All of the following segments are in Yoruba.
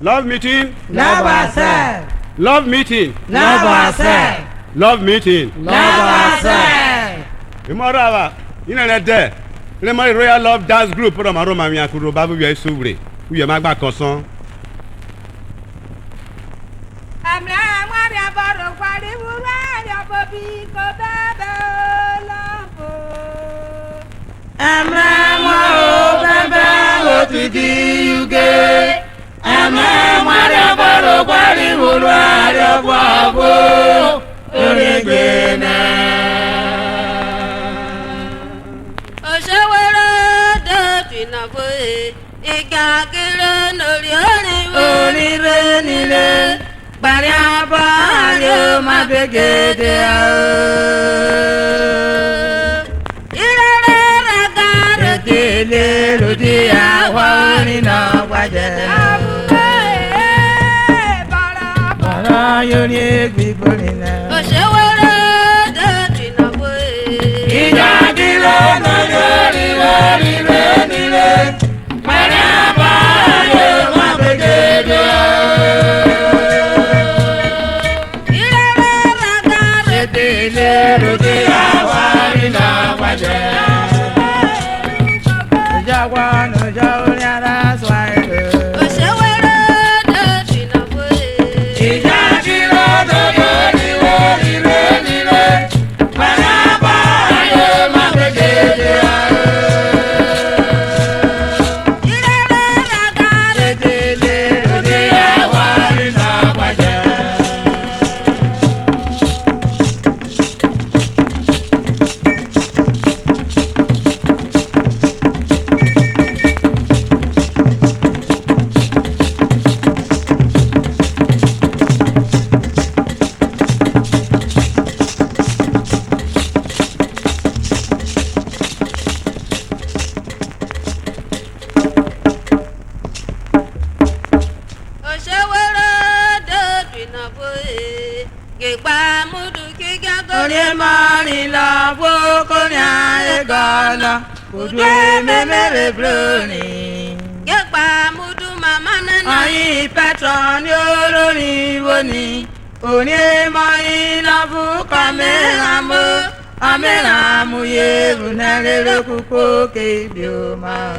Love meeting. Love ourselves. Love meeting. Love ourselves. Love meeting. Love ourselves. Imorava. Inanede. Le mari Royal Love Dance Group from Aroma Miakuro Babu Bia Souvre. Où y'a magba conson. Amla Maria Baro Kwari Muraria Bobi Kobaba Lambo. Amla mo baba otidi yuge. Amla Maria Baro Kwari Muraria Bobo Oregena. Oshawara Datina Boy. Igagere Onire nile Baria bario mabegede Irere ragare Dele rudi awani na waje Bara yoni egbiborina Oshawara Datina Boy. Igagile nile nile Baria bario mabegede Rodi awari na waje Jawa no jawa ra swaile Oshawara Datina Boy. Ijagiro do yori nile Maraba yo mabegede Irere ragare Rodi awari na waje Oshawara Datina Boy. Geba mudu kigago. Onye mari la woko nya egala Kudwe memere broni Geba mudu mama nana. Ayi patron yoro ni woni Onye mari la wuka meramo Ameramu ye vunere kuko ke bioma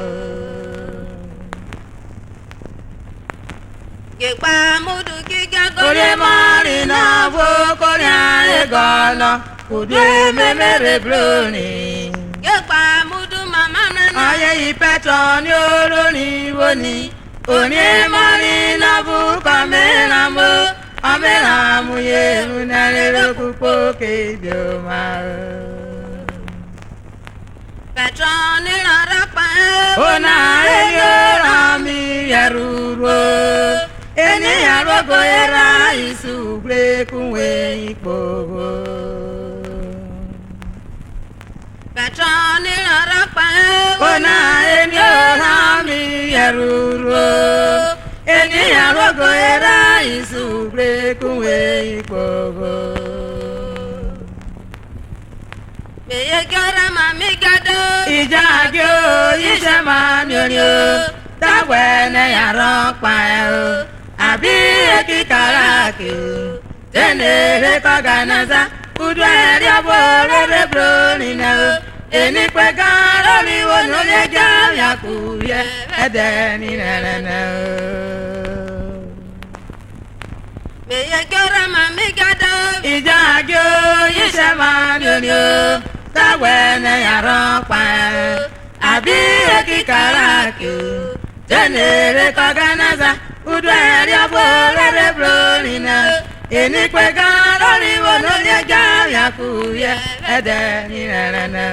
Geba mudu kigago. Onye mari la woko nya egala Kudwe memere broni Geba mudu mama nana. Aye patron yoro ni woni Onye mari na buka meramo Ameramu ye munare kupo ke bioma Petroni rarapa. Ona eyo rami yaruro Eni yarogo era isugre kunwe ipogo Petroni rarapa. Ona eyo rami yaruro Eni yarogo era isugre kunwe ipogo Meye gara mami gado. Ijagyo isemanyo Tawene yarokpa o Abi ekikaraki o Tenere koganaza Udwere aborere bronina o Enikwe garo ni wono le jam yakuye Edeni nerene o Meye gara mami gado. Ijagyo isemanyo Tawene yarokpa o Abi ekikaraki o Tenere koganaza Udwere aborere bronina Enikwe garo ni wono le jam yakuye Edeni nerene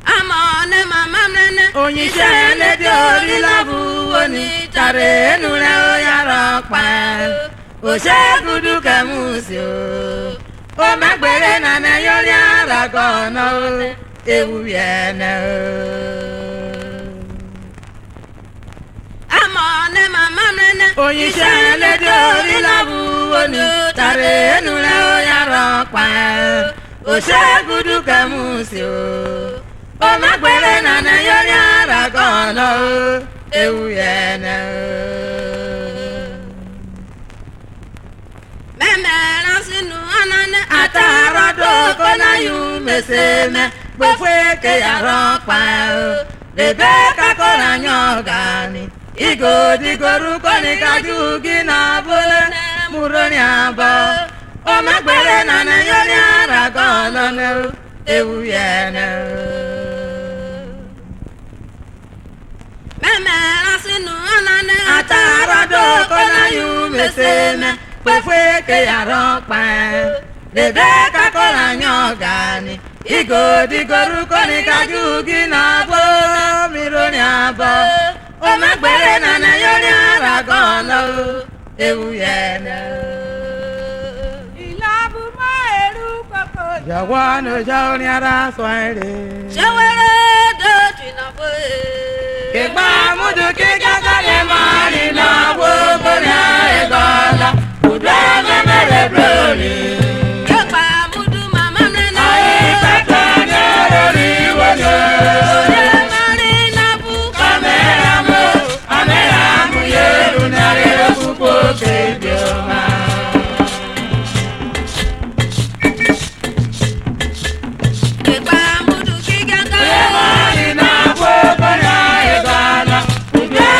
Amone mama nene. Onyise le di ori labu woni Tare nure o yarokpa O segudu kemusi o O megbere na ne yori aragono o Ewu yene o Amone mama nene. Onyise le di ori labu woni Tare nure o yarokpa O segudu kemusi o O megbere na ne yori aragono o ewu yene Memela sinu anane atara doko na yu meseme gbefwe ke yaro pa o Rebeka kora nyogani igodi goru koni kaju gina bole muroni aba o magbere na na yoni aragono ne ewu yene Memela sinu anane atara doko na yu meseme gbefwe ke yaro pa Rebeka kora nyogani igodi goru koni kaju gina bole muroni aba o magbere na na yoni aragono ewu yene Ilabu ma eru koko. Jawano jawni ara soire Shewere do chinawe Kegba mudu kigaga le mari na wo konya egola Udwa memere broni Kekpa mudu mama mrena Ai pata nyerori wono Oye mari na buka Ameramu yeru nare kupo kebioma Kekpa mudu kigaga Mari na wo konya egola Udwa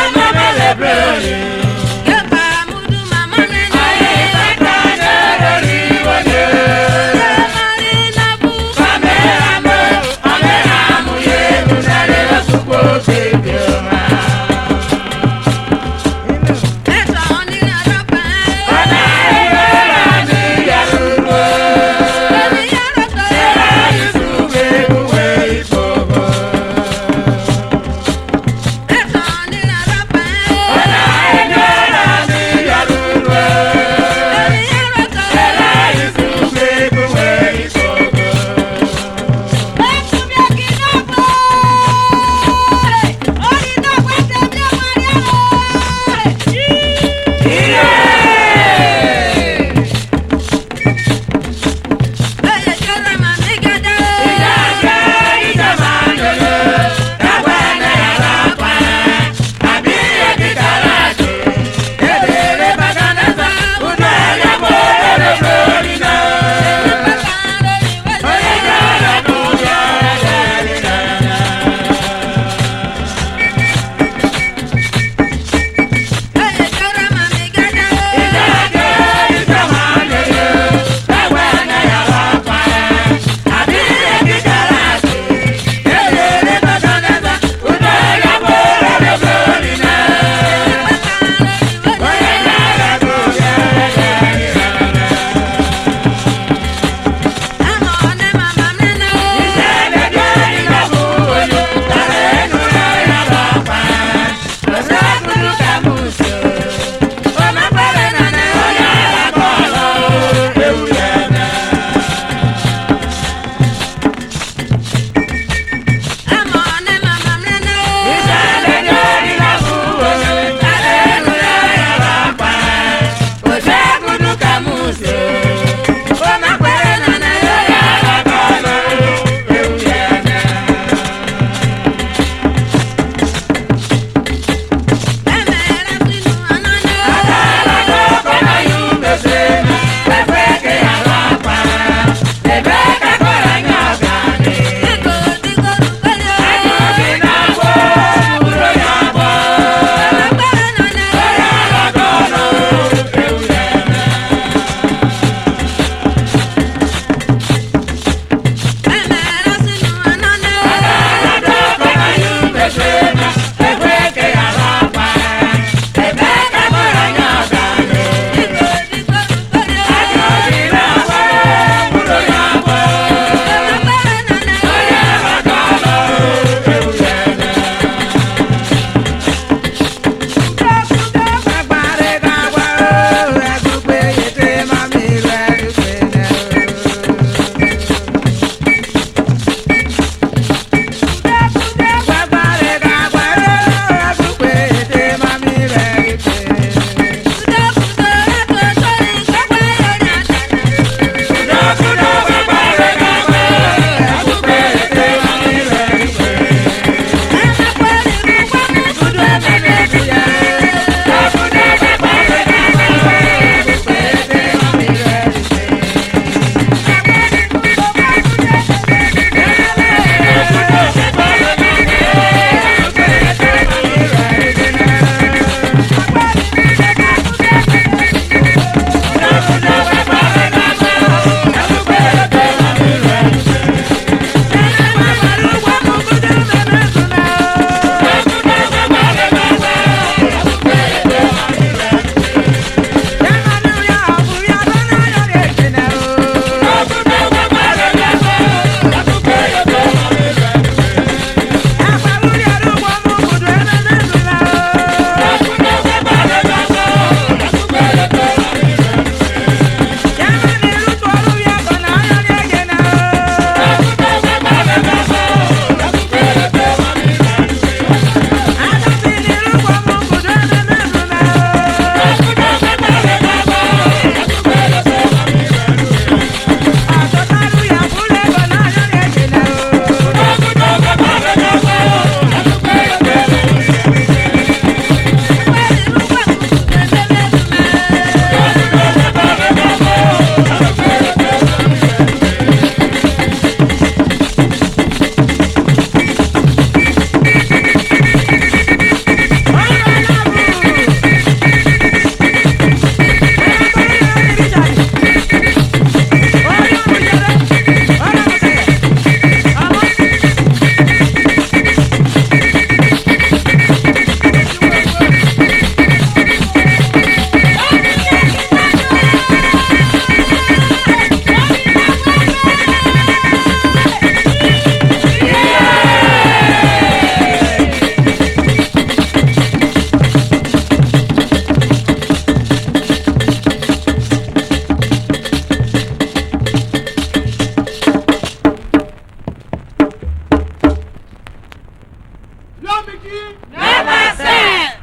Never say.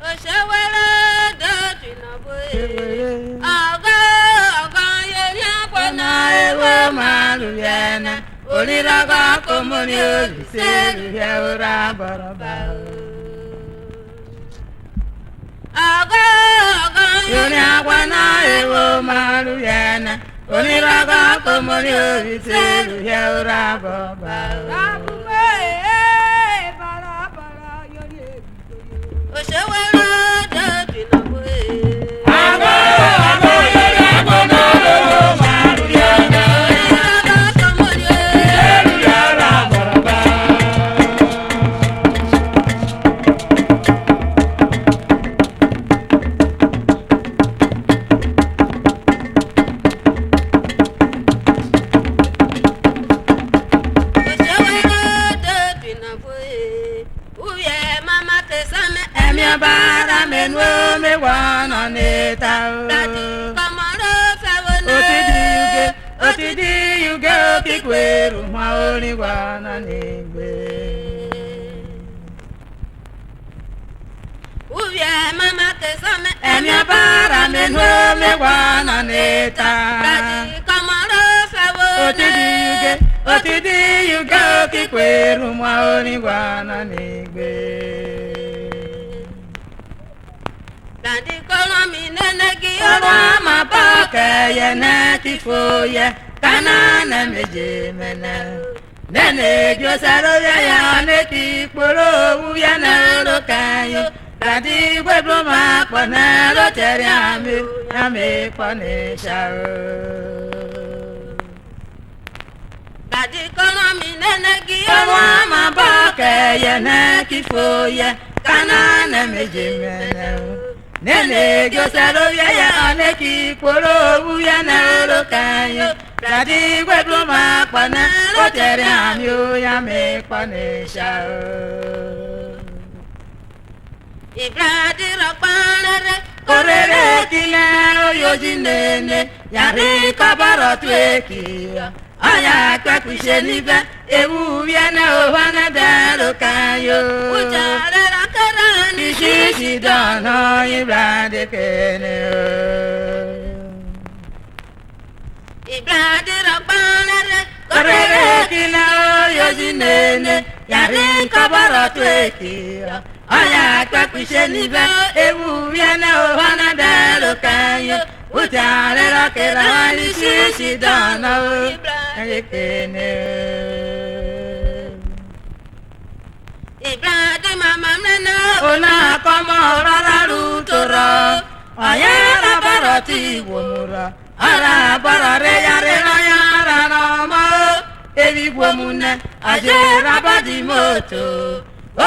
Òṣèwéré dòtí náà bóyè. Ọ̀gá ọ̀gá yẹrí àpọ̀nà Ewo malu yẹnẹ, onírọ́gọ́ kò mú ní olùsèlú yẹ ora bọ̀rọ̀bà o. ọ̀gá ọ̀gá Yóní àpọ̀nà ewo malu yẹnẹ, onírọ́gọ́ kò mú ní olùsèlú yẹ ora bọ̀rọ̀bà o. òṣèwéré dòtí náà bóyè. Àgọ́ àgọ́ yóní àpọ̀nà ewo malu yẹnẹ, Onírọ́gọ́ kò mú ní olùsèlú yẹ ora bọ̀rọ̀bà o. òṣèwéré dòtí náà bóyè. Uyè mama kẹsàn-án Ẹ̀mí ọbaara mẹ́nu omi wọ́nà níta Dàdí o. kọmọró fẹ́wọ́ náà. Otidi yuge okikweru nwa orin wọ́nà nígbè. Uyè mama kẹsàn-án Ẹ̀mí ọbaara mẹ́nu omi wọ́nà níta. Dàdí kọmọró fẹ́wọ́ náà. Otidi yuge okikweru nwa orin wọ́nà nígbè. Dàdí kọ́rọ́ mi nẹ́nẹ́gí Ọwọ́ ma bọ́ kẹyẹ náà ti fòye kánà nà méje mẹ́nà. Nẹ́nẹ̀ jọ́sẹ̀rọ̀ yẹ̀yà ní ti kpọ̀rọ̀ owó yẹn náà ló kẹ́yìn. Dàdí gbẹ́dọ̀ máa pọ̀ náà ló tẹ̀lé àmì pọ̀ ní sàrò. Dàdí kọ́rọ́ mi nẹ́nẹ́gí Ọwọ́ ma bọ́ kẹyẹ náà ti fòye kánà nà méje mẹ́nà. Nene josero yeye aneki kporo owu ya na oro kanyo Dadi gwedu ma kpana o tere ami o ya me kpane sha o. Ìbradí rọ̀pọ̀nrẹ́rẹ́ Orere kile oyoji nene yari kabaro tu ekiya Aya kpekuse nibe ewu ya na ohana daro kanyo Ujà rẹ̀ rákẹ́rẹ́ ní Isisi dana ibrade kene o. Ìbradí rọ̀pọ̀nrẹ́rẹ́ Orere kile oyoji nene yari kabaro tu ekiya Aya kpekuse nibe ewu ya na ohana daro kanyo Utare rakera isisi dana kene Ìbradí màmá mẹ́nà Ona kama rara rutoro Ayara barati womura Ara barare yare na yara na mo Evi womune ajera badi moto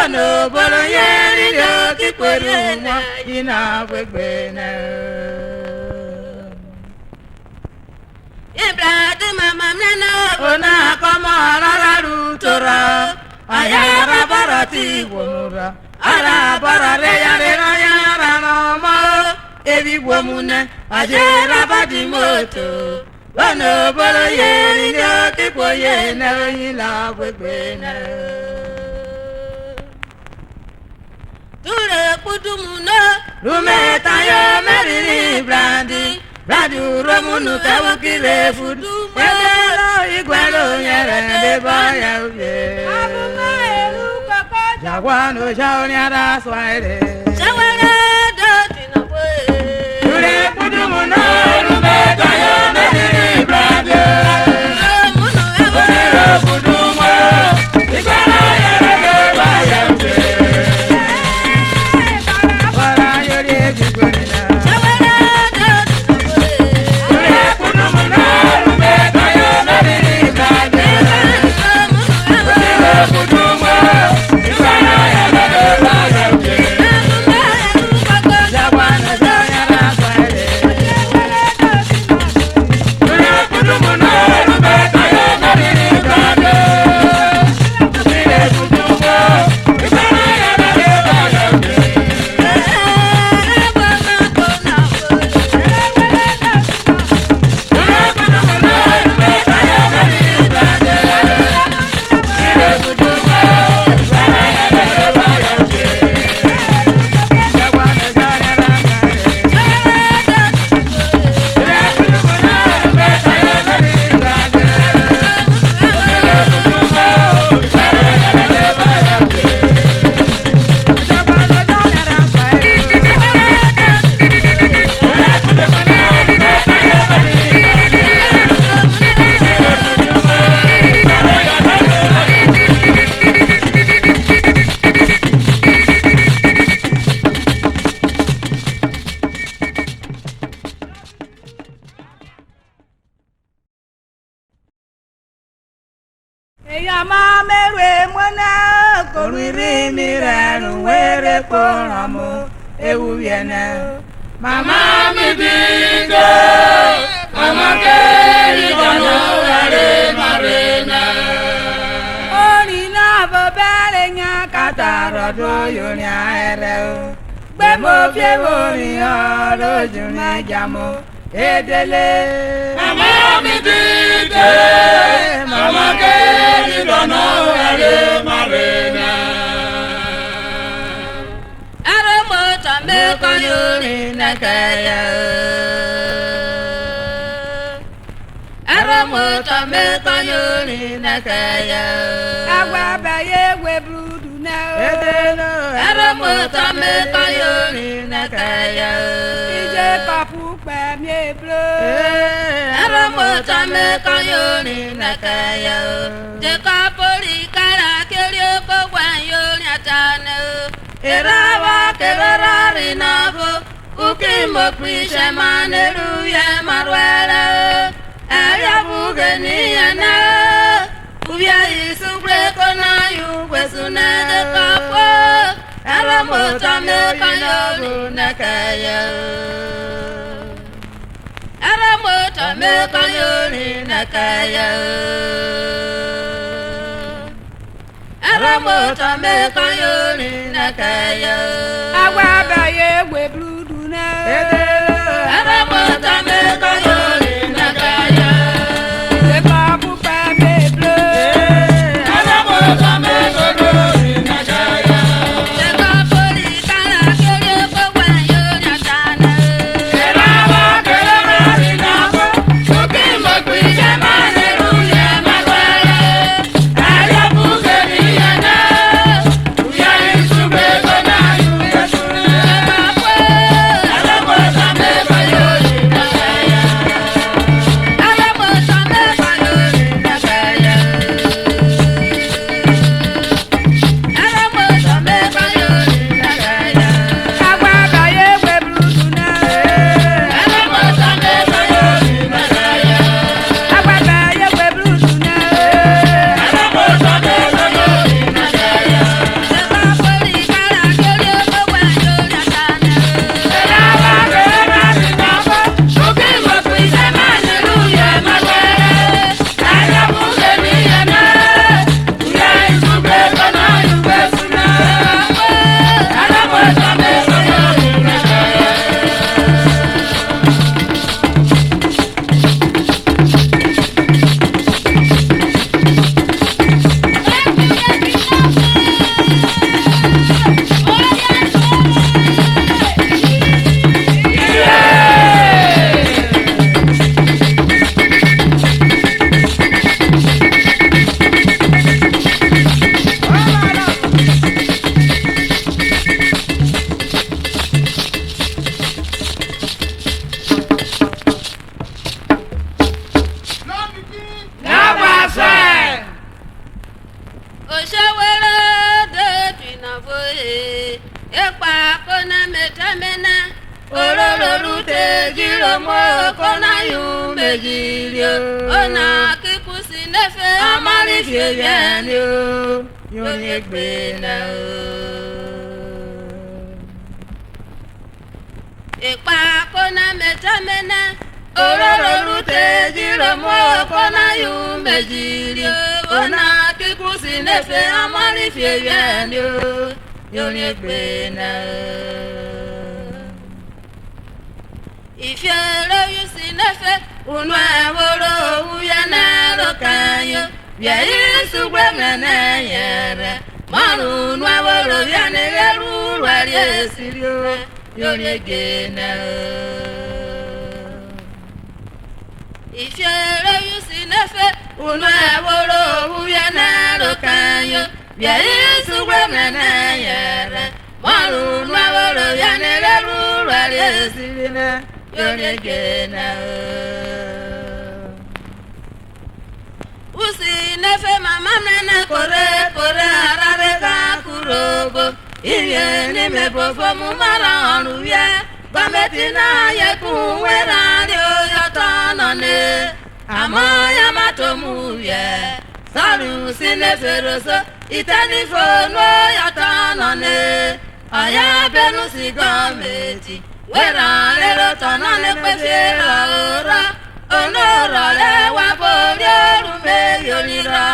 Ono bolo yeri yo kikweru mwa Ina wegbene Ìbradí màmá mẹ́nà Ona kama rara rutoro Ayara barati womura Ara barare yare na yara na mo Evi womune ajera badi moto Ono bolo yeri yo kikweru ina wegbene Dúró kudumu náà. Lume tayo meriri brandi Brandi uromunu kewu kire fudu Ebelo igwelo nyere beba ya uye Jagwano shaoni ara swaire Ṣẹ́wẹ́rẹ́ dòtí náà bóyè. Lule kudumu no lume tayo meriri brandi Múnú ẹ̀wọ̀. Oniro kudumu igwelo nyere beba ya uye Wara yori ejigwenina Ṣẹ́wẹ́rẹ́ dòtí náà bóyè. Lule kudumu no lume tayo meriri brandi Múnú ẹ̀wọ̀. Oniro kudumu igwelo nyere beba ya uye Ẹ̀dùnmẹ́ ẹ̀rù gbogbo. Jagwano shaoni ara swaire Lule kudumu no lẹ́nu wéré kóran mo ewu yẹnẹ. Màmá mi dìde, màmá kẹ́rì dáná rẹ̀ màrẹ́ náà. Orin náà bó bẹ́rẹ̀ yẹn kàtà rọ̀dọ̀ yorin àẹrẹ o. Gbé mo fi orin hàn lójú mẹ́jà mo edele. Màmá mi dìde, màmá kẹ́rì dáná rẹ̀ màrẹ́ náà. Me koyuri nakaya, aramoto me koyuri nakaya. Agwa baye we brudu na, aramoto me koyuri nakaya. Ije kapu pe mi bleu, aramoto me koyuri nakaya. Je kapori kara kelio ko wanyo nyatana. Erawa kerara navo ukimbo kwisha maneru ya marwara aya bugeni na ubya isugre kona yu kwesuna de kapo aramo tame kanyoru nakaya aramo tame kanyoru nakaya Aramoto me kayoni nakaya. Agwa baye we bludu na. Aramoto me kayoni nakaya. Le papu pa me bleu. Aramoto me kayoni nakaya. Le kapori kala kele ko wanyo nyatana. Erawa kele marina ko. Ukimbo kwisha maneru ya marwala. Ayabu Ona kikusi nefe amari fieyani o yoni gbena o. Ipa kona metamena ororo rute jiro mo kona yu mejiri o. Ona kikusi nefe amari fieyani o yoni gbena o. Ifere yusi nefe unu aworo uyana rokayo bia Yesu gwemene yere maru unu aworo yana yeru rwari esirio yori gena. Ifere yusi nefe unu aworo uyana rokayo bia Yesu gwemene yere maru unu aworo yana yeru rwari esirio yori gena. Usi nefe mama nene kore kore arare ka kurogo iye ni me bofo mu mara onuye bameti na ye kunwe radio yotono ne amoya matomu ye saru usi nefe roso itani fono yotono nọ ne ọya benu si gọọmenti were arịrị ụtọ nọ na-ekpefe ụra onoro lewa bori oru meghị olira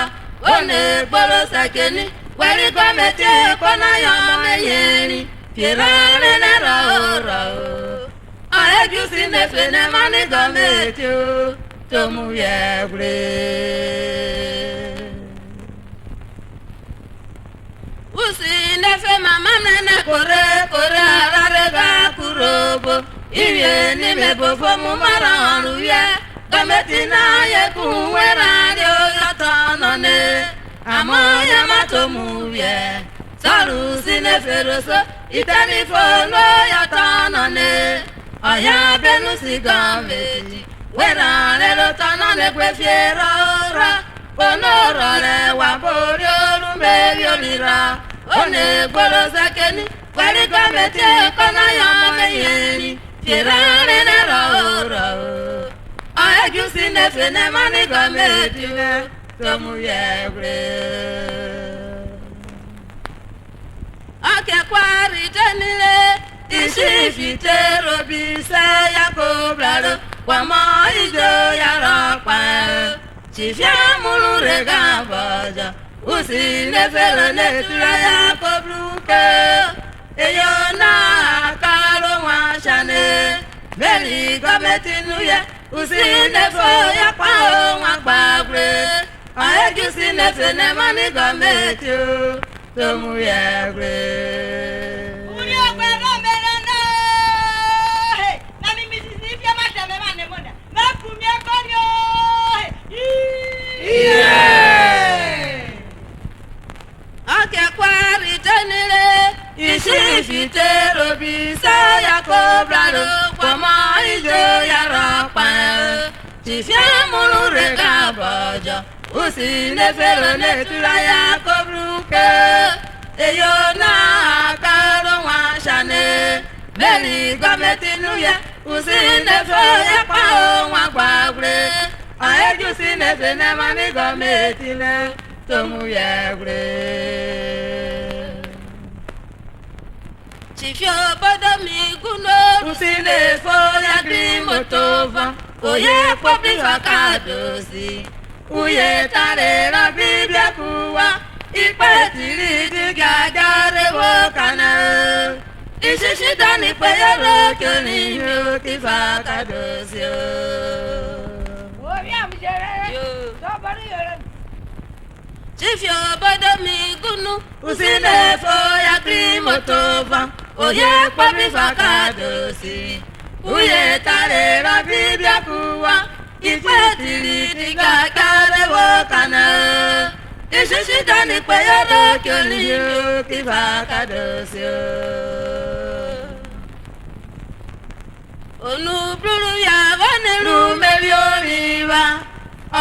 ọ na-ekporo sekeni were gọọmenti ekpona ya meyeri piere arịrị ụra ọhịa si na-efe na mmanụ gọọmenti o tomu ya egwure usi nefe mama nene kore kore arare ga kurobo iye n'ime bofo mu mara ọrụ ya gọọmenti na ya kunwere arịa oyọtọ nọ ne amụ ya mato mu ya sọrụ si nefe roso itanifo n'oyọtọ nọ ne ọya benu si gọọmenti were arịrị ụtọ nọ na-ekwefiere ụra onoro lewa bori oru meghị olira ọ na-egboro zakeni kwere gọọmenti ekona ya meyeri fiere arịrị ụra ọhịa si na-efe na mmanụ gọọmenti tomu ya egwure ọkekwari niile isi fitere obi se ya kobraro kwamo ijo ya rọkpa chifia mụrụ rega bọjọ usi nefere netura ya kobruke eyo na akaro nwa shane meri gọọmenti nu ya usi nefo ya kwa nwa gbagbre ọhịa si nefe na mmanụ gọọmenti o tomu ya egwure ọkekwari tenile isi fitere obi se ya kobraro kwamo ijo ya rọkpa chifia mụrụ rega bọjọ usi nefere netura ya kobruke eyo na akaro nwa shane meri gọọmenti nu ya usi nefe ya kwa nwa gbagbre ọhịa si nefe na mmanụ gọọmenti le tomu ya egwure chifio obodo mi guno usi nefo ya grimotova oye kpọbifa kadosi uye tarịra bibia kuwa ikpe tiri dị ga-agarewo kana ishishi dani peyero kenihe okifa kadosi chifio obodo mi gunu usi nefo ya grimotova oye kpọbifa kadosi uye tarịra bibia kuwa ikpe tiri dị ga-agarewo kana ishishi dani peyero kenihe okifa kadosi onu buru ya waniru meri oriwa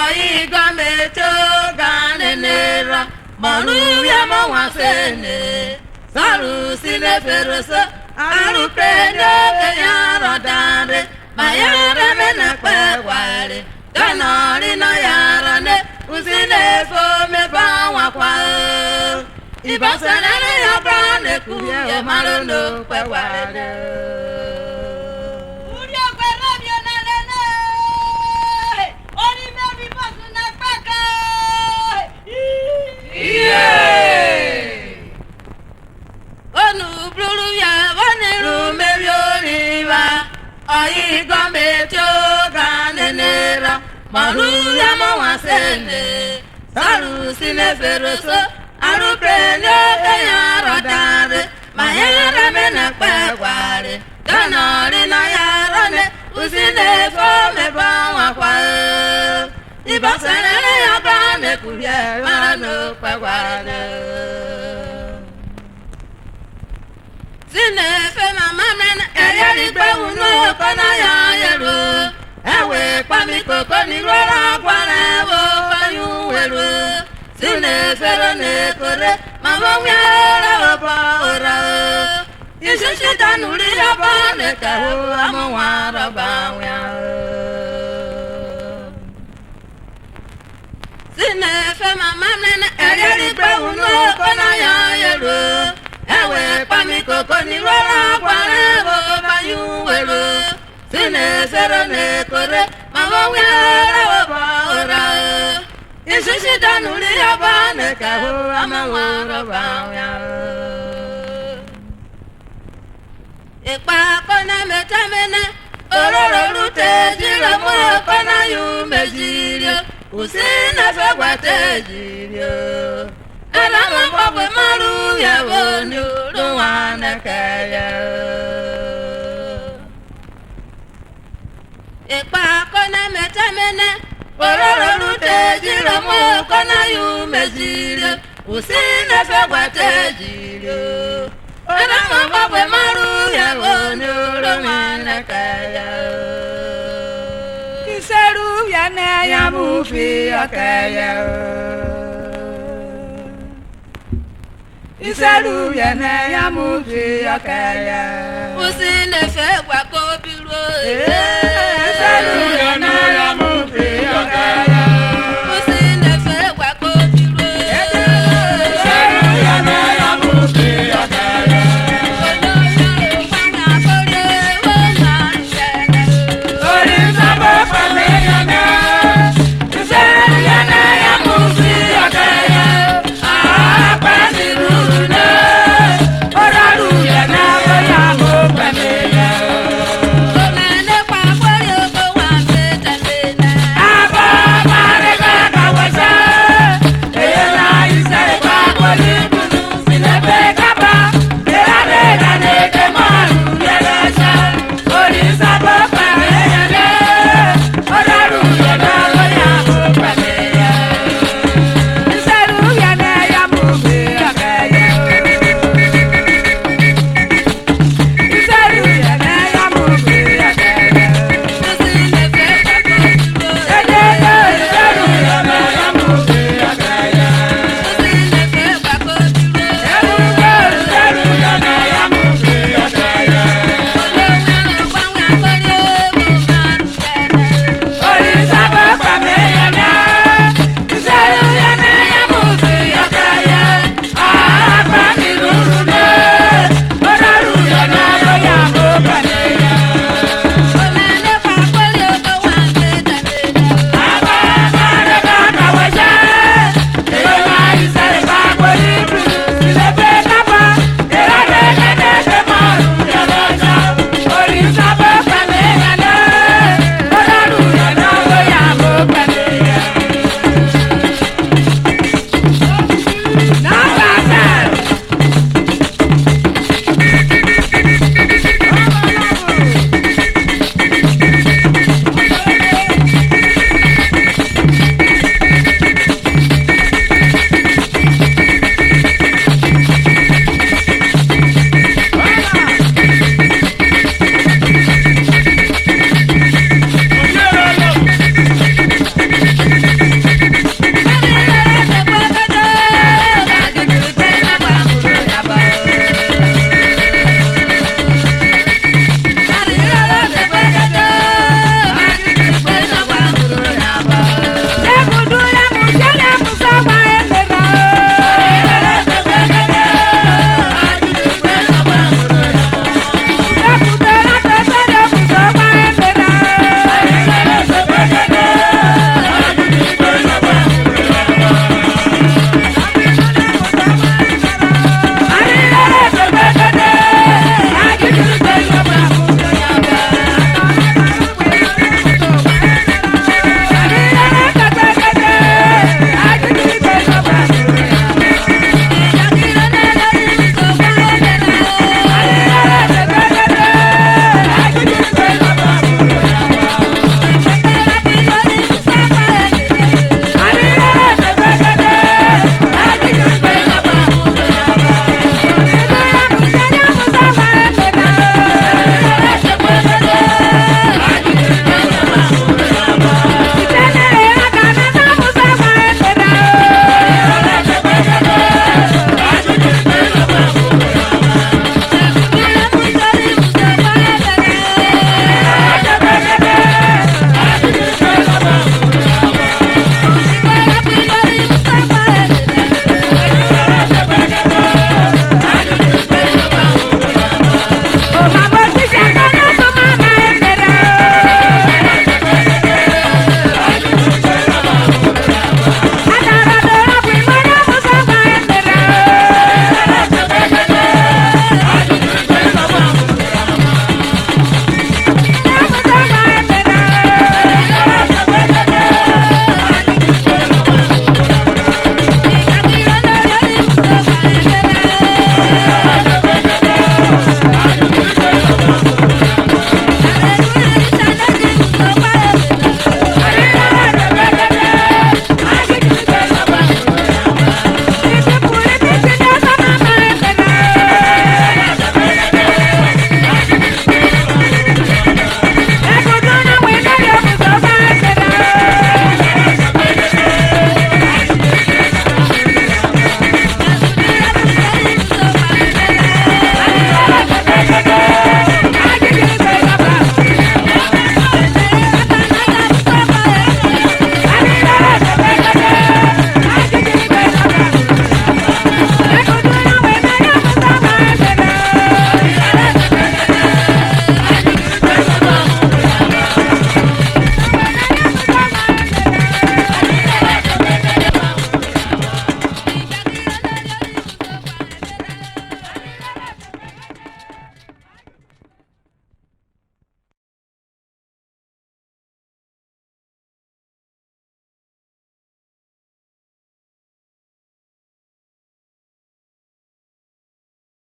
oyi gọọmenti oga nenera mọrụ ya mọnwa sene sọrụ si neferoso arụpeni oge ya rọdare ma ya reme na kpekwari ganọrị nọ ya rọne usi na-efe omebe nwakwa ịbasanere ya bụrụ na-ekwu ya marụ n'okpekwari onu buru ya waniru meri oriwa oyi gọọmenti oga nenera mọrụ ya mọnwa sene sọrụ si neferoso arụpeni oge ya rọdare ma ya reme na kpekwari ganọrị nọ ya rọne usi na-efe omebe nwakwa ịbasanere ya bụrụ na-ekwu ya mara n'okpekwari sinefe mama mena eyerigbe unu kona ya yero ewe kpamikoko n'iruora gwara ewo fanyu wero sinefe ronekore mama nwere obo ora ishishi danuri ya ba nekehu amụnwara gbanwe sinefe mama mena eyerigbe unu kona ya yero koko ni rọra kwara boko bayu welo sine sero ne kore mama wera baba ora isushi danuri yaba ne kaho ama wara bawya ipa kona metamene ororo rute jira mo kona yu mejirio usina fagwa tejirio ala mo papa maru ya wonu ruwana kaya ipa kona metamene ororo rute jira mo kona yu mejirio usina fagwa tejirio ala mo papa maru ya wonu ruwana kaya Iseru ya ne ya mufi akaya. Iseru ya ne ya mufi akaya. Usine fagwa ko biro Iseru ya ne ya mufi akaya.